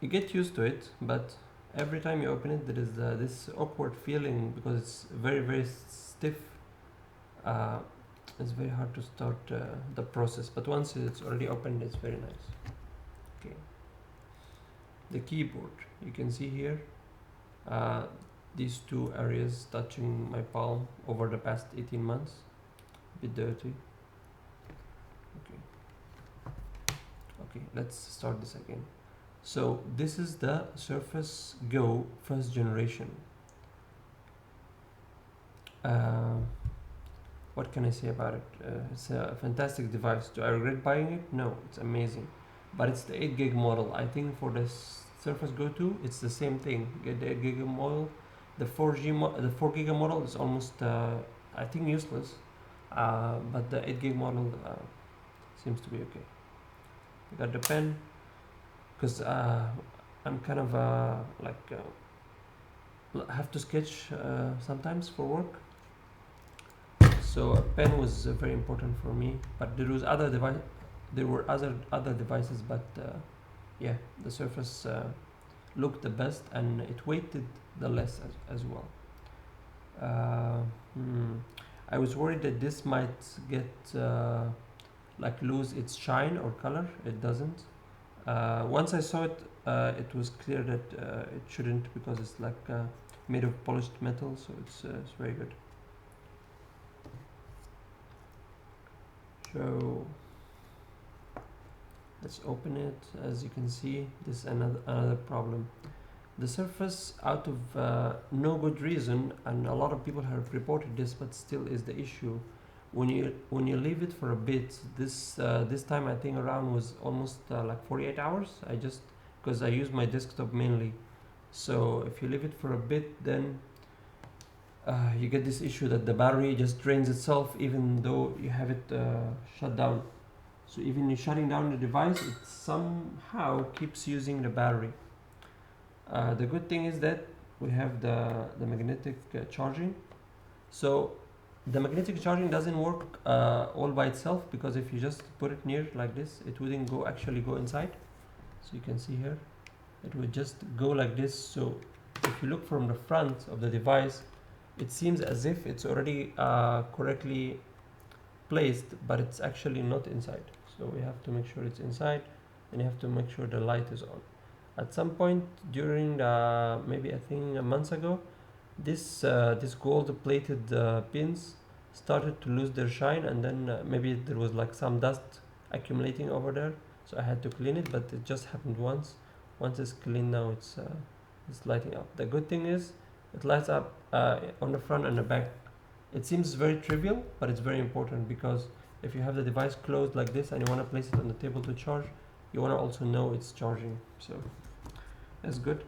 you get used to it, but every time you open it, there is this awkward feeling because it's very stiff. Uh, it's very hard to start the process, but once it's already opened, it's very nice. Okay. The keyboard, you can see here, these two areas touching my palm over the past 18 months. A bit dirty. Okay, let's start this again. So this is the Surface Go first generation. What can I say about it? It's a fantastic device. Do I regret buying it? No, it's amazing. But it's the 8 gig model. I think for the Surface Go 2, it's the same thing. Get the 8 gig model. The 4 gig model is almost, I think, useless. But the 8 gig model seems to be okay. I got the pen because I'm kind of have to sketch sometimes for work. So a pen was very important for me, but there were other devices, but yeah, the Surface looked the best and it weighted the less as well. I was worried that this might get lose its shine or color. It doesn't. Once I saw it, it was clear that it shouldn't, because it's made of polished metal, so it's very good. So let's open it. As you can see, this is another problem. The Surface, out of no good reason, and a lot of people have reported this, but still is the issue. When you leave it for a bit, this time I think around was almost 48 hours. Because I use my desktop mainly, so if you leave it for a bit, then you get this issue that the battery just drains itself, even though you have it shut down. So even you shutting down the device, it somehow keeps using the battery. The good thing is that we have the magnetic charging. So the magnetic charging doesn't work all by itself, because if you just put it near like this, it wouldn't actually go inside. So you can see here, it would just go like this. So if you look from the front of the device, it seems as if it's already correctly placed, but it's actually not inside. So we have to make sure it's inside, and you have to make sure the light is on. At some point during maybe I think a month ago, this gold-plated pins started to lose their shine, and then maybe there was some dust accumulating over there. So I had to clean it, but it just happened once. Once it's clean, now it's lighting up. The good thing is it lights up on the front and the back. It seems very trivial, but it's very important, because if you have the device closed like this and you want to place it on the table to charge, you want to also know it's charging. So that's good.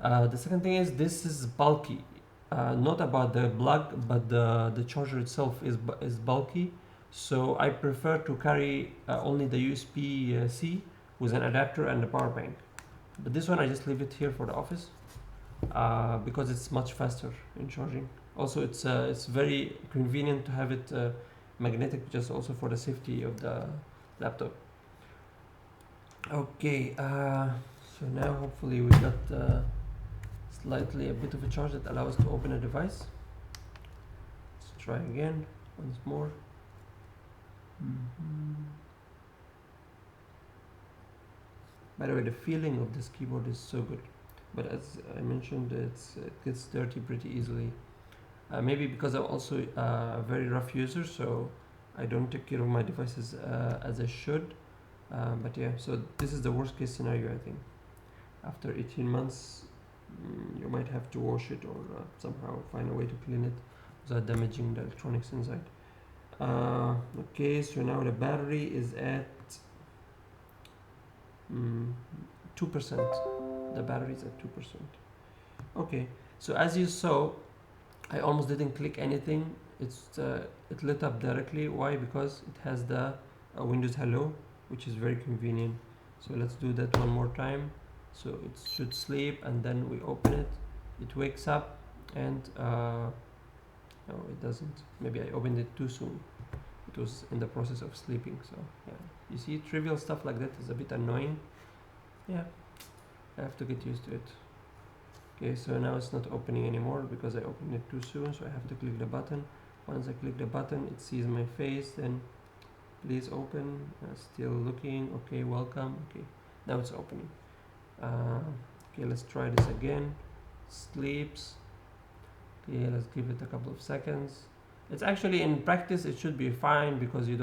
The second thing is this is bulky. Not about the plug, but the charger itself is bulky. So I prefer to carry only the USB-C with an adapter and a power bank. But this one I just leave it here for the office because it's much faster in charging. Also, it's very convenient to have it magnetic, just also for the safety of the laptop. Okay, so now hopefully we got slightly a bit of a charge that allows us to open a device. Let's try again once more. By the way, the feeling of this keyboard is so good, but as I mentioned, it gets dirty pretty easily. Maybe because I'm also a very rough user, so I don't take care of my devices as I should. But yeah, so this is the worst case scenario, I think. After 18 months, you might have to wash it or somehow find a way to clean it without damaging the electronics inside. Okay, so now the battery is at 2%. The battery is at 2%. Okay, so as you saw, I almost didn't click anything. It lit up directly. Why? Because it has the Windows Hello, which is very convenient. So let's do that one more time. So it should sleep, and then we open it. It wakes up, and no, it doesn't. Maybe I opened it too soon. It was in the process of sleeping. So yeah, you see, trivial stuff like that is a bit annoying. Yeah. I have to get used to it. Okay, so now it's not opening anymore because I opened it too soon, so I have to click the button. Once I click the button, it sees my face, then please open. Still looking. Okay, welcome. Okay, now it's opening. Okay, let's try this again. Sleeps. Okay, let's give it a couple of seconds. It's actually, in practice it should be fine because you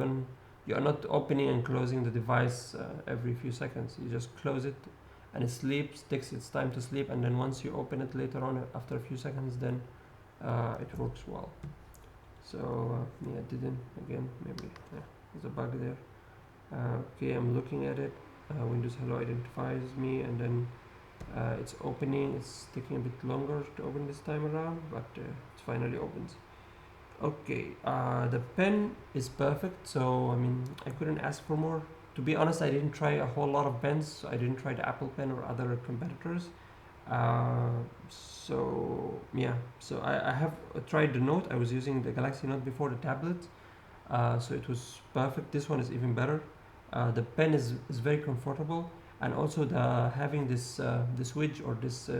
are not opening and closing the device every few seconds. You just close it and it sleeps, takes its time to sleep, and then once you open it later on after a few seconds, then it works well. So yeah, it didn't, again, maybe there's a bug there. Okay, I'm looking at it. Windows Hello identifies me, and then it's opening. It's taking a bit longer to open this time around, but it finally opens. Okay, the pen is perfect, so I mean, I couldn't ask for more. To be honest, I didn't try a whole lot of pens. I didn't try the Apple Pen or other competitors. So yeah, so I have tried the Note. I was using the Galaxy Note before, the tablet, so it was perfect. This one is even better. The pen is very comfortable, and also the having this wedge or this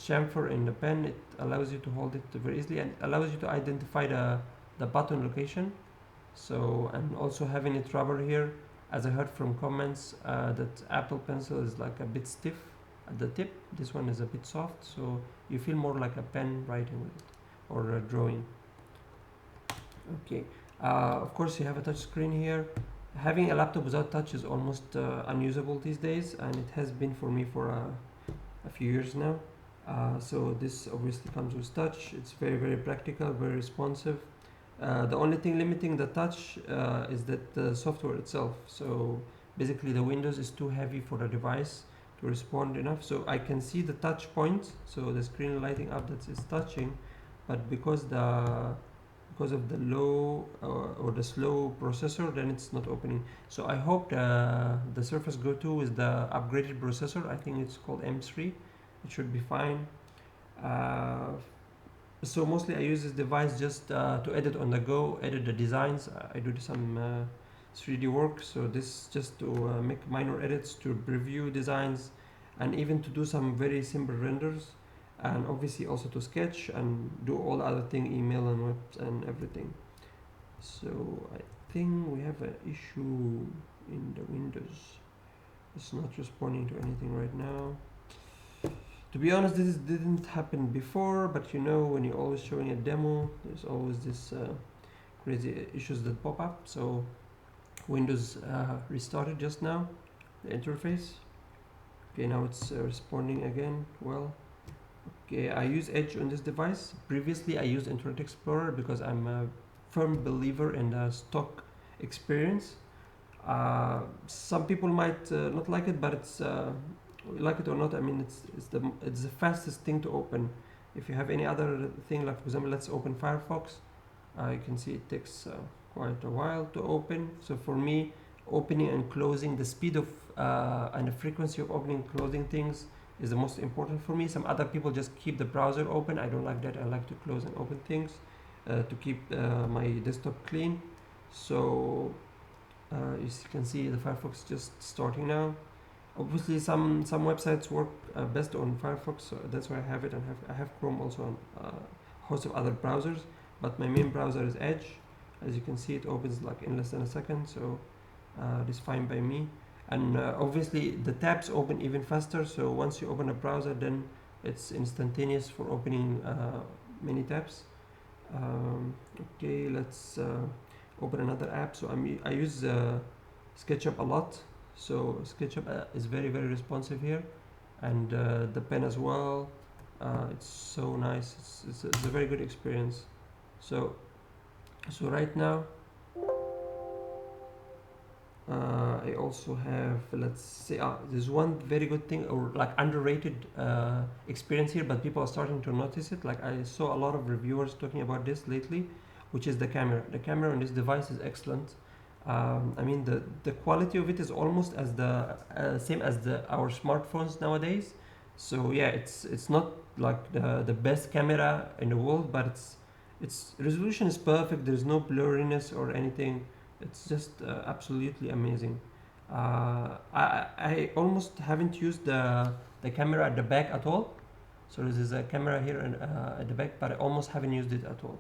chamfer in the pen, it allows you to hold it very easily and allows you to identify the button location. So, and also having it rubber here, as I heard from comments, that Apple Pencil is like a bit stiff at the tip. This one is a bit soft, so you feel more like a pen writing with it or drawing. Okay, of course you have a touch screen here. Having a laptop without touch is almost unusable these days, and it has been for me for a few years now. So this obviously comes with touch. It's very practical, very responsive. The only thing limiting the touch is that the software itself. So basically the Windows is too heavy for the device to respond enough. So I can see the touch points, so the screen lighting up that is touching, but because of the low or the slow processor, then it's not opening. So I hope the Surface Go 2 is the upgraded processor. I think it's called M3. It should be fine. So mostly I use this device just to edit on the go, edit the designs. I do some 3D work, so this just to make minor edits, to preview designs, and even to do some very simple renders, and obviously also to sketch and do all other thing, email and webs and everything. So I think we have an issue in the Windows. It's not responding to anything right now. To be honest, this didn't happen before, but you know, when you're always showing a demo, there's always this crazy issues that pop up. So Windows restarted just now, the interface. Okay, now it's responding again. Well, okay, I use Edge on this device. Previously, I used Internet Explorer because I'm a firm believer in the stock experience. Some people might not like it, but it's like it or not, I mean, it's the fastest thing to open. If you have any other thing, like for example, let's open Firefox. You can see it takes quite a while to open. So for me, opening and closing, the speed of and the frequency of opening and closing things is the most important for me. Some other people just keep the browser open. I don't like that. I like to close and open things to keep my desktop clean. So you can see the Firefox just starting now. Obviously, some websites work best on Firefox, so that's why I have it. And I have Chrome also on a host of other browsers, but my main browser is Edge. As you can see, it opens like in less than a second, so it is fine by me. And obviously, the tabs open even faster. So once you open a browser, then it's instantaneous for opening many tabs. Okay, let's open another app. So I use SketchUp a lot. So SketchUp is very responsive here, and the pen as well. It's so nice. It's a very good experience. So right now I also have, let's say, there's one very good thing or like underrated experience here, but people are starting to notice it. Like I saw a lot of reviewers talking about this lately, which is the camera. The camera on this device is excellent. I mean, the quality of it is almost as the same as our smartphones nowadays. So yeah, it's not like the best camera in the world, but its resolution is perfect. There's no blurriness or anything. It's just absolutely amazing. I almost haven't used the camera at the back at all. So this is a camera here at the back, but I almost haven't used it at all.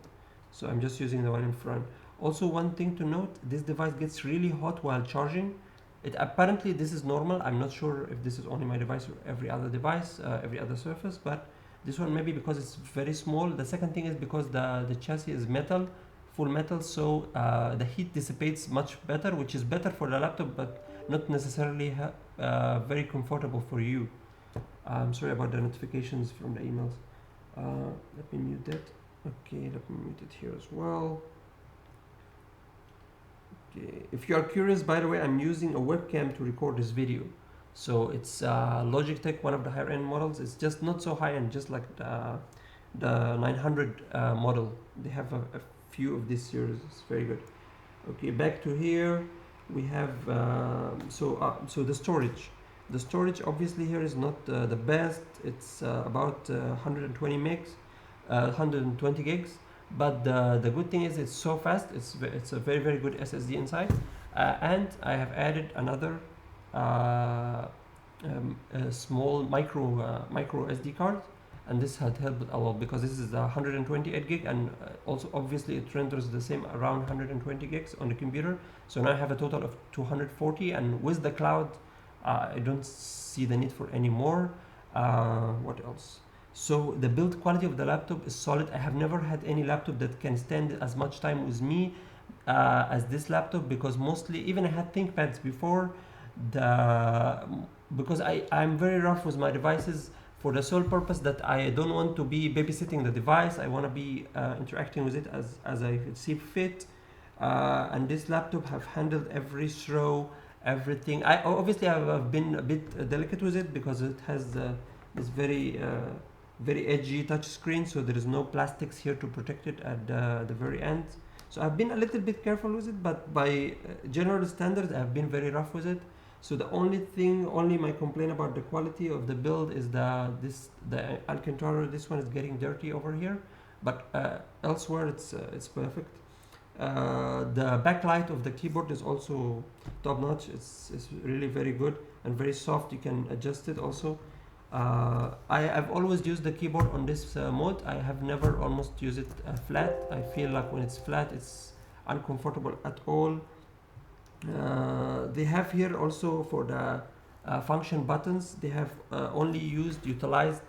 So I'm just using the one in front. Also, one thing to note, this device gets really hot while charging. It apparently this is normal. I'm not sure if this is only my device or every other device, every other surface, but this one maybe because it's very small. The second thing is because the chassis is metal, full metal, so the heat dissipates much better, which is better for the laptop, but not necessarily very comfortable for you. I'm sorry about the notifications from the emails. Let me mute that. Okay, let me mute it here as well. Okay. If you are curious, by the way, I'm using a webcam to record this video. So it's Logitech, one of the higher end models. It's just not so high end, just like the 900 model. They have a few of this series. It's very good. Okay, back to here. We have so the storage. The storage obviously here is not the best. It's about 120 megs, 120 gigs. But the good thing is it's so fast. It's a very good SSD inside, and I have added another a small micro SD card, and this had helped a lot because this is 128 gig, and also obviously it renders the same around 120 gigs on the computer. So now I have a total of 240, and with the cloud, I don't see the need for any more. What else? So the build quality of the laptop is solid. I have never had any laptop that can stand as much time with me as this laptop, because mostly, even I had ThinkPads before, because I'm very rough with my devices for the sole purpose that I don't want to be babysitting the device. I want to be interacting with it as I see fit. And this laptop have handled every throw, everything. I've been a bit delicate with it because it has this very edgy touch screen, so there is no plastics here to protect it at the very end. So I've been a little bit careful with it, but by general standards I've been very rough with it. So the only my complaint about the quality of the build is the Alcantara. This one is getting dirty over here, but elsewhere it's perfect. The backlight of the keyboard is also top notch. It's really very good and very soft. You can adjust it also. I've always used the keyboard on this mode. I have never almost used it flat. I feel like when it's flat, it's uncomfortable at all. They have here also for the function buttons, they have only utilized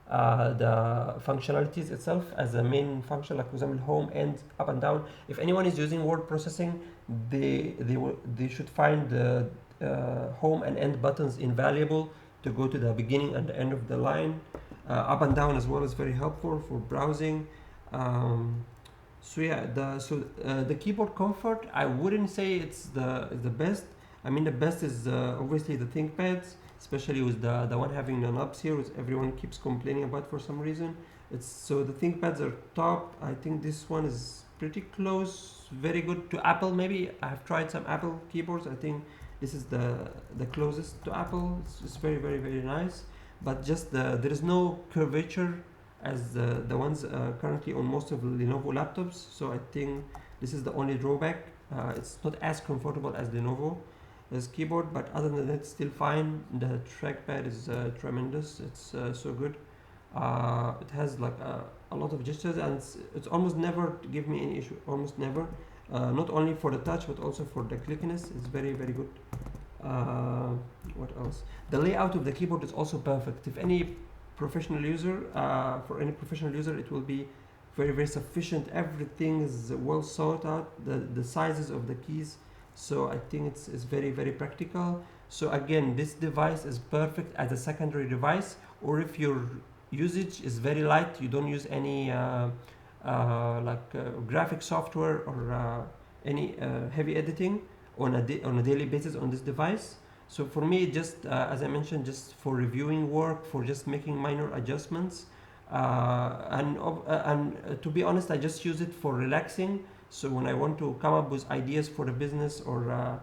the functionalities itself as a main function, like for example home and up and down. If anyone is using word processing, they should find the home and end buttons invaluable to go to the beginning and the end of the line. Up and down as well is very helpful for browsing. So yeah, the keyboard comfort, I wouldn't say it's the best. I mean, the best is obviously the ThinkPads, especially with the one having the knobs here, which everyone keeps complaining about for some reason. So the ThinkPads are top. I think this one is pretty close, very good to Apple. Maybe I have tried some Apple keyboards. I think this is the closest to Apple. It's very nice, but just there is no curvature as the ones currently on most of the Lenovo laptops. So I think this is the only drawback. It's not as comfortable as Lenovo's keyboard, but other than that, it's still fine. The trackpad is tremendous. It's so good. It has like a lot of gestures, and it's almost never give me any issue. Almost never. Not only for the touch, but also for the clickiness. It's very good. What else? The layout of the keyboard is also perfect. If any professional user, for any professional user, it will be very sufficient. Everything is well thought out. The sizes of the keys. So I think it's very practical. So again, this device is perfect as a secondary device, or if your usage is very light, you don't use any graphic software or any heavy editing on a daily basis on this device. So for me, just as I mentioned, just for reviewing work, for just making minor adjustments, and to be honest, I just use it for relaxing. So when I want to come up with ideas for the business, or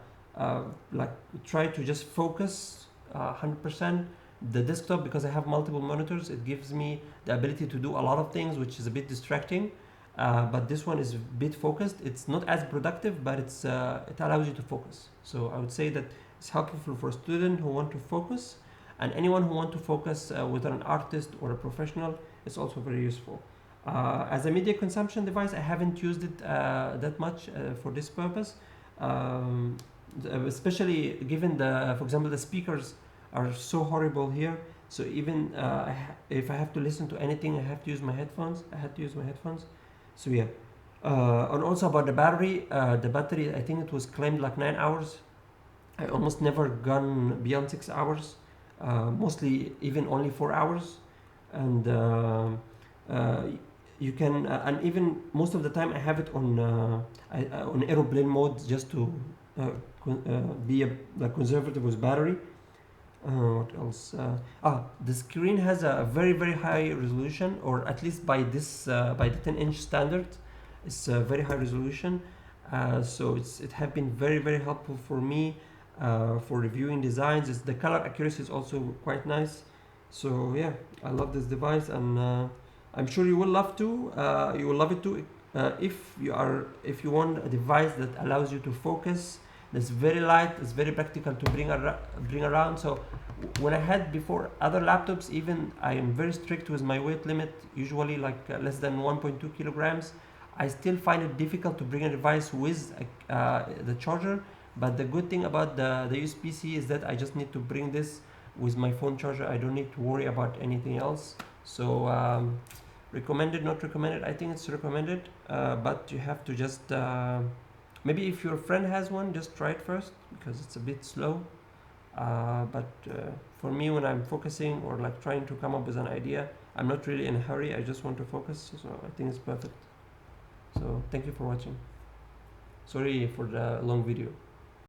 try to just focus 100%, the desktop, because I have multiple monitors, it gives me the ability to do a lot of things, which is a bit distracting. But this one is a bit focused. It's not as productive, but it allows you to focus. So I would say that It's helpful for students who want to focus, and anyone who want to focus, whether an artist or a professional. It's also very useful. As a media consumption device, I haven't used it that much for this purpose, um, especially given for example, the speakers are so horrible here. So even if I have to listen to anything, I have to use my headphones. I had to use my headphones. So yeah. And also about the battery, I think it was claimed like 9 hours. I almost never gone beyond 6 hours. Mostly even only 4 hours, and uh, you can and even most of the time I have it on aeroplane mode just to be like conservative with battery. What else? The screen has a very very high resolution, or at least by the 10-inch standard, it's a very high resolution. So it have been very very helpful for me for reviewing designs. The color accuracy is also quite nice. So yeah, I love this device, and I'm sure you will love to. You will love it too. If you want a device that allows you to focus, that's very light, it's very practical to bring around. So when I had before other laptops, even I am very strict with my weight limit, usually like less than 1.2 kilograms. I still find it difficult to bring a device with the charger. But the good thing about the USB-C is that I just need to bring this with my phone charger. I don't need to worry about anything else. So recommended, not recommended? I think it's recommended, but you have to just maybe if your friend has one, just try it first because it's a bit slow. But for me, when I'm focusing or like trying to come up with an idea, I'm not really in a hurry. I just want to focus, so I think it's perfect. So thank you for watching. Sorry for the long video.